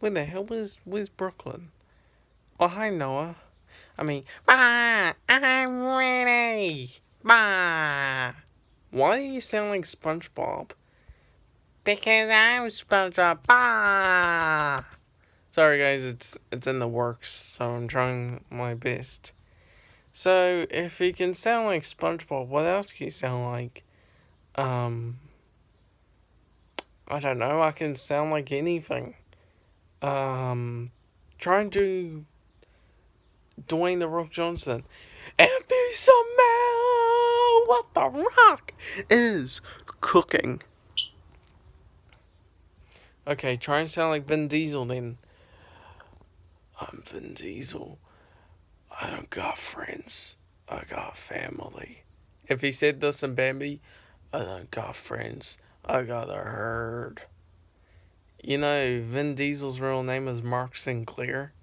Where the hell was Brooklyn? Oh, hi, Noah. I mean, bah, I'm ready. Bah. Why do you sound like SpongeBob? Because I'm SpongeBob. Bah. Sorry, guys, it's in the works, so I'm trying my best. So, if he can sound like SpongeBob, what else can he sound like? Um, I don't know. I can sound like anything. Try and do Dwayne the Rock Johnson. And be some man what the Rock is cooking. Okay, try and sound like Vin Diesel then. I'm Vin Diesel. I don't got friends. I got family. If he said this in Bambi, I don't got friends. I got a herd. You know, Vin Diesel's real name is Mark Sinclair.